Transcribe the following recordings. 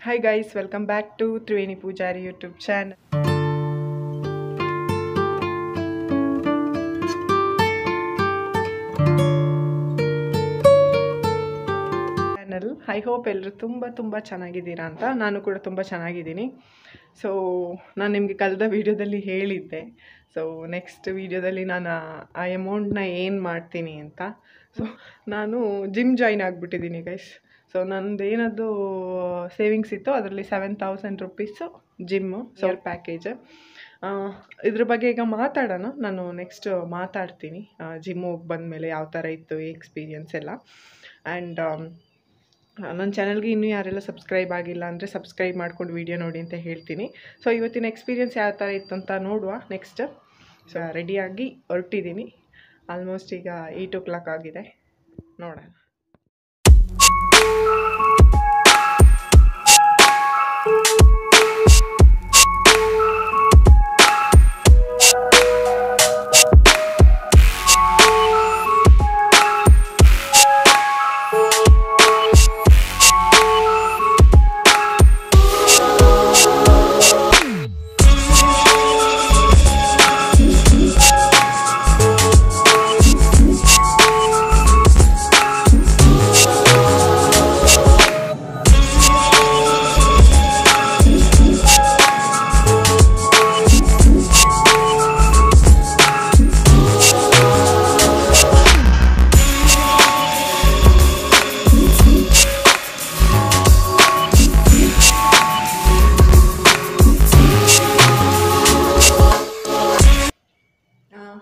Hi guys, welcome back to Triveni Pujari YouTube channel. I hope ಎಲ್ಲರೂ ತುಂಬ ಚೆನ್ನಾಗಿದ್ದೀರಾ ಅಂತ. ನಾನು ಕೂಡ ತುಂಬ ಚೆನ್ನಾಗಿದ್ದೀನಿ. ಸೊ ನಾನು ನಿಮಗೆ ಕಳೆದ ವಿಡಿಯೋದಲ್ಲಿ ಹೇಳಿದ್ದೆ. ಸೊ ನೆಕ್ಸ್ಟ್ ವಿಡಿಯೋದಲ್ಲಿ ನಾನು ಆ ಅಮೌಂಟ್ನ ಏನು ಮಾಡ್ತೀನಿ ಅಂತ. ಸೊ ನಾನು ಜಿಮ್ ಜಾಯಿನ್ ಆಗಿಬಿಟ್ಟಿದ್ದೀನಿ ಗೈಸ್. ಸೊ ನಂದು ಏನದು ಸೇವಿಂಗ್ಸ್ ಇತ್ತು ಅದರಲ್ಲಿ 7,000 ರುಪೀಸು ಜಿಮ್ಮು ಪ್ಯಾಕೇಜ್. ಇದ್ರ ಬಗ್ಗೆ ಈಗ ಮಾತಾಡೋಣ. ನಾನು ನೆಕ್ಸ್ಟ್ ಮಾತಾಡ್ತೀನಿ ಜಿಮ್ ಹೋಗಿ ಬಂದಮೇಲೆ ಯಾವ ಥರ ಇತ್ತು ಎಕ್ಸ್ಪೀರಿಯನ್ಸ್ ಎಲ್ಲ. ಆ್ಯಂಡ್ ನನ್ನ ಚಾನಲ್ಗೆ ಇನ್ನೂ ಯಾರೆಲ್ಲ ಸಬ್ಸ್ಕ್ರೈಬ್ ಆಗಿಲ್ಲ ಅಂದರೆ ಸಬ್ಸ್ಕ್ರೈಬ್ ಮಾಡ್ಕೊಂಡು ವೀಡಿಯೋ ನೋಡಿ ಅಂತ ಹೇಳ್ತೀನಿ. ಸೊ ಇವತ್ತಿನ ಎಕ್ಸ್ಪೀರಿಯನ್ಸ್ ಯಾವ ಥರ ಇತ್ತು ಅಂತ ನೋಡುವ ನೆಕ್ಸ್ಟ್. ಸೊ ರೆಡಿಯಾಗಿ ಹೊರಟಿದ್ದೀನಿ. ಆಲ್ಮೋಸ್ಟ್ ಈಗ 8 o'clock ಆಗಿದೆ, ನೋಡೋಣ.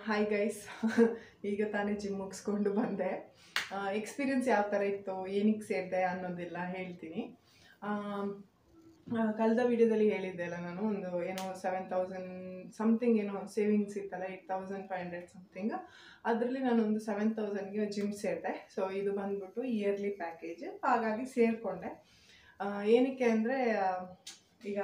ಹಾಯ್ ಗೈಸ್, ಈಗ ತಾನೇ ಜಿಮ್ ಮುಗಿಸ್ಕೊಂಡು ಬಂದೆ. ಎಕ್ಸ್ಪೀರಿಯನ್ಸ್ ಯಾವ ಥರ ಇತ್ತು, ಏನಕ್ಕೆ ಸೇರಿದೆ ಅನ್ನೋದೆಲ್ಲ ಹೇಳ್ತೀನಿ. ಕಳೆದ ವಿಡಿಯೋದಲ್ಲಿ ಹೇಳಿದ್ದೆ ಅಲ್ಲ, ನಾನು ಒಂದು ಏನೋ 7,000 ಸಮಥಿಂಗ್ ಏನೋ ಸೇವಿಂಗ್ಸ್ ಇತ್ತಲ್ಲ, 8,500 ಸಮಥಿಂಗ್. ಅದರಲ್ಲಿ ನಾನೊಂದು 7,000ಗೆ ಜಿಮ್ ಸೇರಿದೆ. ಸೊ ಇದು ಬಂದ್ಬಿಟ್ಟು ಇಯರ್ಲಿ ಪ್ಯಾಕೇಜ್, ಹಾಗಾಗಿ ಸೇರಿಕೊಂಡೆ. ಏನಕ್ಕೆ ಅಂದರೆ ಈಗ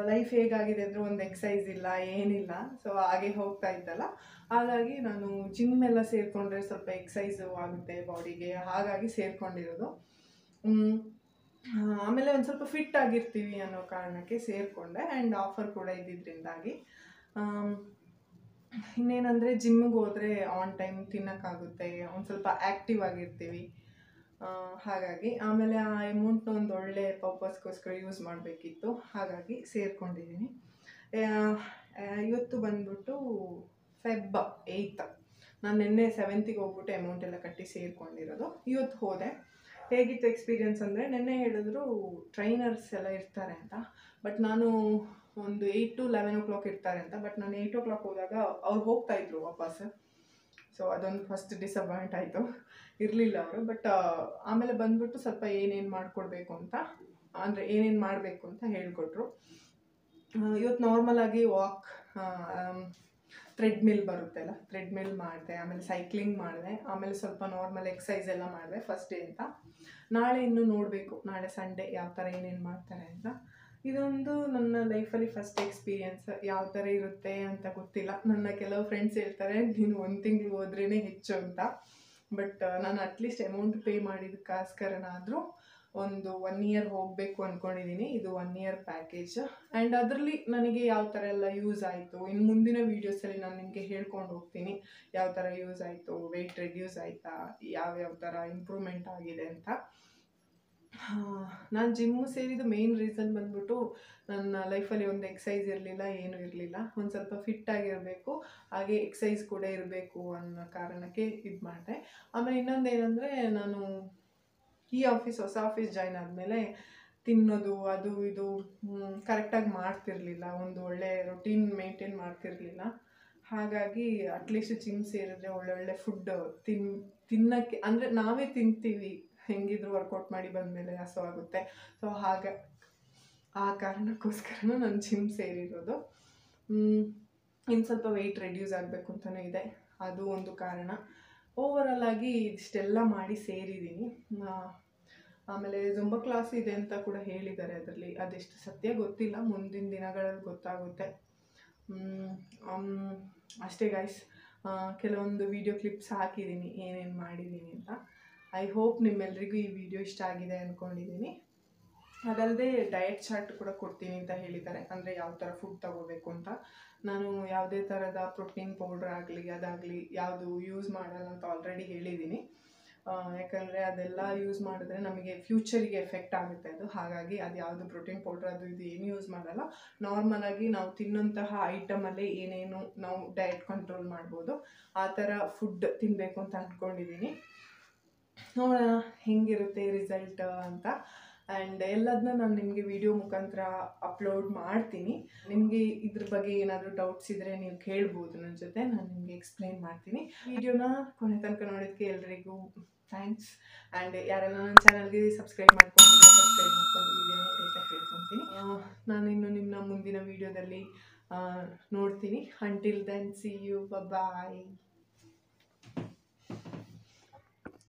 ಲೈಫ್ ಹೇಗಾಗಿದೆ ಅಂದರೆ ಒಂದು ಎಕ್ಸಸೈಸ್ ಇಲ್ಲ, ಏನಿಲ್ಲ. ಸೊ ಹಾಗೆ ಹೋಗ್ತಾ ಇದ್ದಲ್ಲ, ಹಾಗಾಗಿ ನಾನು ಜಿಮ್ ಎಲ್ಲ ಸೇರಿಕೊಂಡ್ರೆ ಸ್ವಲ್ಪ ಎಕ್ಸಸೈಸು ಆಗುತ್ತೆ ಬಾಡಿಗೆ, ಹಾಗಾಗಿ ಸೇರಿಕೊಂಡಿರೋದು. ಆಮೇಲೆ ಒಂದು ಸ್ವಲ್ಪ ಫಿಟ್ ಆಗಿರ್ತೀವಿ ಅನ್ನೋ ಕಾರಣಕ್ಕೆ ಸೇರಿಕೊಂಡೆ. ಆ್ಯಂಡ್ ಆಫರ್ ಕೂಡ ಇದ್ದಿದ್ದರಿಂದಾಗಿ. ಇನ್ನೇನಂದರೆ ಜಿಮ್ಮಿಗೆ ಹೋದರೆ ಆನ್ ಟೈಮ್ ತಿನ್ನೋಕ್ಕಾಗುತ್ತೆ, ಒಂದು ಸ್ವಲ್ಪ ಆ್ಯಕ್ಟಿವ್ ಆಗಿರ್ತೀವಿ, ಹಾಗಾಗಿ. ಆಮೇಲೆ ಆ ಅಮೌಂಟ್ನ ಒಂದು ಒಳ್ಳೆ ಪರ್ಪಸ್ಗೋಸ್ಕರ ಯೂಸ್ ಮಾಡಬೇಕಿತ್ತು, ಹಾಗಾಗಿ ಸೇರಿಕೊಂಡಿದ್ದೀನಿ. ಇವತ್ತು ಬಂದ್ಬಿಟ್ಟು Feb 8. ನಾನು ನಿನ್ನೆ 7th ಹೋಗ್ಬಿಟ್ಟು ಅಮೌಂಟ್ ಎಲ್ಲ ಕಟ್ಟಿ ಸೇರಿಕೊಂಡಿರೋದು. ಇವತ್ತು ಹೋದೆ. ಹೇಗಿತ್ತು ಎಕ್ಸ್ಪೀರಿಯನ್ಸ್ ಅಂದರೆ, ನಿನ್ನೆ ಹೇಳಿದ್ರು ಟ್ರೈನರ್ಸ್ ಎಲ್ಲ ಇರ್ತಾರೆ ಅಂತ, ಬಟ್ ನಾನು ಒಂದು 8 to 11 o'clock ಇರ್ತಾರೆ ಅಂತ. ಬಟ್ ನಾನು 8 o'clock ಹೋದಾಗ ಅವ್ರು ಹೋಗ್ತಾಯಿದ್ರು ವಾಪಸ್. ಸೊ ಅದೊಂದು ಫಸ್ಟ್ ಡಿಸಪಾಯಿಂಟ್ ಆಯಿತು, ಇರಲಿಲ್ಲ ಅವರು. ಬಟ್ ಆಮೇಲೆ ಬಂದ್ಬಿಟ್ಟು ಸ್ವಲ್ಪ ಏನೇನು ಮಾಡಿಕೊಡ್ಬೇಕು ಅಂತ, ಅಂದರೆ ಏನೇನು ಮಾಡಬೇಕು ಅಂತ ಹೇಳಿಕೊಟ್ರು. ಇವತ್ತು ನಾರ್ಮಲಾಗಿ ವಾಕ್, ಥ್ರೆಡ್ಮಿಲ್ ಬರುತ್ತಲ್ಲ, ಥ್ರೆಡ್ಮಿಲ್ ಮಾಡಿದೆ. ಆಮೇಲೆ ಸೈಕ್ಲಿಂಗ್ ಮಾಡಿದೆ. ಆಮೇಲೆ ಸ್ವಲ್ಪ ನಾರ್ಮಲ್ ಎಕ್ಸಸೈಸ್ ಎಲ್ಲ ಮಾಡಿದೆ ಫಸ್ಟ್ ಡೇ ಅಂತ. ನಾಳೆ ಇನ್ನೂ ನೋಡಬೇಕು, ನಾಳೆ ಸಂಡೇ ಯಾವ ಥರ ಏನೇನು ಮಾಡ್ತಾರೆ ಅಂತ. ಇದೊಂದು ನನ್ನ ಲೈಫಲ್ಲಿ ಫಸ್ಟ್ ಎಕ್ಸ್ಪೀರಿಯನ್ಸ್. ಯಾವ ಥರ ಇರುತ್ತೆ ಅಂತ ಗೊತ್ತಿಲ್ಲ. ನನ್ನ ಕೆಲವು ಫ್ರೆಂಡ್ಸ್ ಹೇಳ್ತಾರೆ ನೀನು 1 ತಿಂಗಳು ಹೋದ್ರೇ ಹೆಚ್ಚು ಅಂತ. ಬಟ್ ನಾನು ಅಟ್ಲೀಸ್ಟ್ ಅಮೌಂಟ್ ಪೇ ಮಾಡಿದ್ದಕ್ಕೋಸ್ಕರನಾದರೂ ಒಂದು 1 year ಹೋಗಬೇಕು ಅಂದ್ಕೊಂಡಿದ್ದೀನಿ. ಇದು 1 year ಪ್ಯಾಕೇಜ್. ಆ್ಯಂಡ್ ಅದರಲ್ಲಿ ನನಗೆ ಯಾವ ಥರ ಎಲ್ಲ ಯೂಸ್ ಆಯಿತು, ಇನ್ನು ಮುಂದಿನ ವೀಡಿಯೋಸಲ್ಲಿ ನಾನು ನಿಮಗೆ ಹೇಳ್ಕೊಂಡು ಹೋಗ್ತೀನಿ ಯಾವ ಥರ ಯೂಸ್ ಆಯಿತು, ವೆಯ್ಟ್ ರೆಡ್ಯೂಸ್ ಆಯಿತಾ, ಯಾವ್ಯಾವ ಥರ ಇಂಪ್ರೂವ್ಮೆಂಟ್ ಆಗಿದೆ ಅಂತ. ನಾನು ಜಿಮ್ಮು ಸೇರಿದ ಮೇನ್ ರೀಸನ್ ಬಂದ್ಬಿಟ್ಟು, ನನ್ನ ಲೈಫಲ್ಲಿ ಒಂದು ಎಕ್ಸಸೈಸ್ ಇರಲಿಲ್ಲ, ಏನೂ ಇರಲಿಲ್ಲ. ಒಂದು ಸ್ವಲ್ಪ ಫಿಟ್ ಆಗಿರಬೇಕು, ಹಾಗೆ ಎಕ್ಸಸೈಸ್ ಕೂಡ ಇರಬೇಕು ಅನ್ನೋ ಕಾರಣಕ್ಕೆ ಇದು ಮಾಡಿದೆ. ಆಮೇಲೆ ಇನ್ನೊಂದು ಏನಂದರೆ, ನಾನು ಈ ಹೊಸ ಆಫೀಸ್ ಜಾಯ್ನ್ ಆದಮೇಲೆ ತಿನ್ನೋದು ಅದು ಇದು ಕರೆಕ್ಟಾಗಿ ಮಾಡ್ತಿರಲಿಲ್ಲ, ಒಂದು ಒಳ್ಳೆ ರೊಟೀನ್ ಮೇಂಟೈನ್ ಮಾಡ್ತಿರಲಿಲ್ಲ. ಹಾಗಾಗಿ ಅಟ್ಲೀಸ್ಟ್ ಜಿಮ್ ಸೇರಿದ್ರೆ ಒಳ್ಳೊಳ್ಳೆ ಫುಡ್ ತಿನ್ನೋಕ್ಕೆ, ಅಂದರೆ ನಾವೇ ತಿಂತೀವಿ ಹೆಂಗಿದ್ರು ವರ್ಕೌಟ್ ಮಾಡಿ ಬಂದಮೇಲೆ ಹಸುವಾಗುತ್ತೆ. ಸೊ ಆ ಕಾರಣಕ್ಕೋಸ್ಕರ ನಾನು ಜಿಮ್ ಸೇರಿರೋದು. ಇನ್ನು ಸ್ವಲ್ಪ ವೆಯ್ಟ್ ರೆಡ್ಯೂಸ್ ಆಗಬೇಕು ಅಂತಲೂ ಇದೆ, ಅದು ಒಂದು ಕಾರಣ. ಓವರಾಲ್ ಆಗಿ ಇಷ್ಟೆಲ್ಲ ಮಾಡಿ ಸೇರಿದ್ದೀನಿ. ಆಮೇಲೆ ಜುಂಬಾ ಕ್ಲಾಸ್ ಇದೆ ಅಂತ ಕೂಡ ಹೇಳಿದ್ದಾರೆ ಅದರಲ್ಲಿ. ಅದೆಷ್ಟು ಸತ್ಯ ಗೊತ್ತಿಲ್ಲ, ಮುಂದಿನ ದಿನಗಳಲ್ಲಿ ಗೊತ್ತಾಗುತ್ತೆ. ಅಷ್ಟೇ ಗೈಸ್. ಕೆಲವೊಂದು ವಿಡಿಯೋ ಕ್ಲಿಪ್ಸ್ ಹಾಕಿದ್ದೀನಿ ಏನೇನು ಮಾಡಿದ್ದೀನಿ ಅಂತ. ಐ ಹೋಪ್ ನಿಮ್ಮೆಲ್ಲರಿಗೂ ಈ ವಿಡಿಯೋ ಇಷ್ಟ ಆಗಿದೆ ಅಂದ್ಕೊಂಡಿದ್ದೀನಿ. ಅದಲ್ಲದೆ ಡಯಟ್ ಚಾರ್ಟ್ ಕೂಡ ಕೊಡ್ತೀನಿ ಅಂತ ಹೇಳಿದ್ದಾರೆ, ಅಂದರೆ ಯಾವ ಥರ ಫುಡ್ ತಗೋಬೇಕು ಅಂತ. ನಾನು ಯಾವುದೇ ಥರದ ಪ್ರೋಟೀನ್ ಪೌಡ್ರ್ ಆಗಲಿ ಅದಾಗಲಿ ಯಾವುದು ಯೂಸ್ ಮಾಡಲ್ಲ ಅಂತ ಆಲ್ರೆಡಿ ಹೇಳಿದ್ದೀನಿ. ಯಾಕಂದರೆ ಅದೆಲ್ಲ ಯೂಸ್ ಮಾಡಿದ್ರೆ ನಮಗೆ ಫ್ಯೂಚರಿಗೆ ಎಫೆಕ್ಟ್ ಆಗುತ್ತೆ ಅದು. ಹಾಗಾಗಿ ಅದು ಯಾವುದು ಪ್ರೋಟೀನ್ ಪೌಡ್ರ್ ಅದು ಇದು ಏನು ಯೂಸ್ ಮಾಡಲ್ಲ. ನಾರ್ಮಲಾಗಿ ನಾವು ತಿನ್ನೋಂತಹ ಐಟಮಲ್ಲೇ ಏನೇನು ನಾವು ಡಯಟ್ ಕಂಟ್ರೋಲ್ ಮಾಡ್ಬೋದು ಆ ಥರ ಫುಡ್ ತಿನ್ನಬೇಕು ಅಂತ ಅಂದ್ಕೊಂಡಿದ್ದೀನಿ. ನೋಡೋಣ ಹೆಂಗಿರುತ್ತೆ ರಿಸಲ್ಟ್ ಅಂತ. ಆ್ಯಂಡ್ ಎಲ್ಲದನ್ನ ನಾನು ನಿಮಗೆ ವಿಡಿಯೋ ಮುಖಾಂತರ ಅಪ್ಲೋಡ್ ಮಾಡ್ತೀನಿ. ನಿಮಗೆ ಇದ್ರ ಬಗ್ಗೆ ಏನಾದರೂ ಡೌಟ್ಸ್ ಇದ್ದರೆ ನೀವು ಕೇಳ್ಬೋದು ನನ್ನ ಜೊತೆ, ನಾನು ನಿಮಗೆ ಎಕ್ಸ್ಪ್ಲೈನ್ ಮಾಡ್ತೀನಿ. ವಿಡಿಯೋನ ಕೊನೆ ತನಕ ನೋಡೋದಕ್ಕೆ ಎಲ್ರಿಗೂ ಥ್ಯಾಂಕ್ಸ್. ಆ್ಯಂಡ್ ಯಾರೆಲ್ಲ ನನ್ನ ಚಾನಲ್ಗೆ ಸಬ್ಸ್ಕ್ರೈಬ್ ಮಾಡ್ಕೊಂಡು ವಿಡಿಯೋ ನೋಡಿ ಅಂತ ಕೇಳ್ಕೊತೀನಿ. ನಾನಿನ್ನು ನಿಮ್ಮ ಮುಂದಿನ ವಿಡಿಯೋದಲ್ಲಿ ನೋಡ್ತೀನಿ. Until then see you, bye.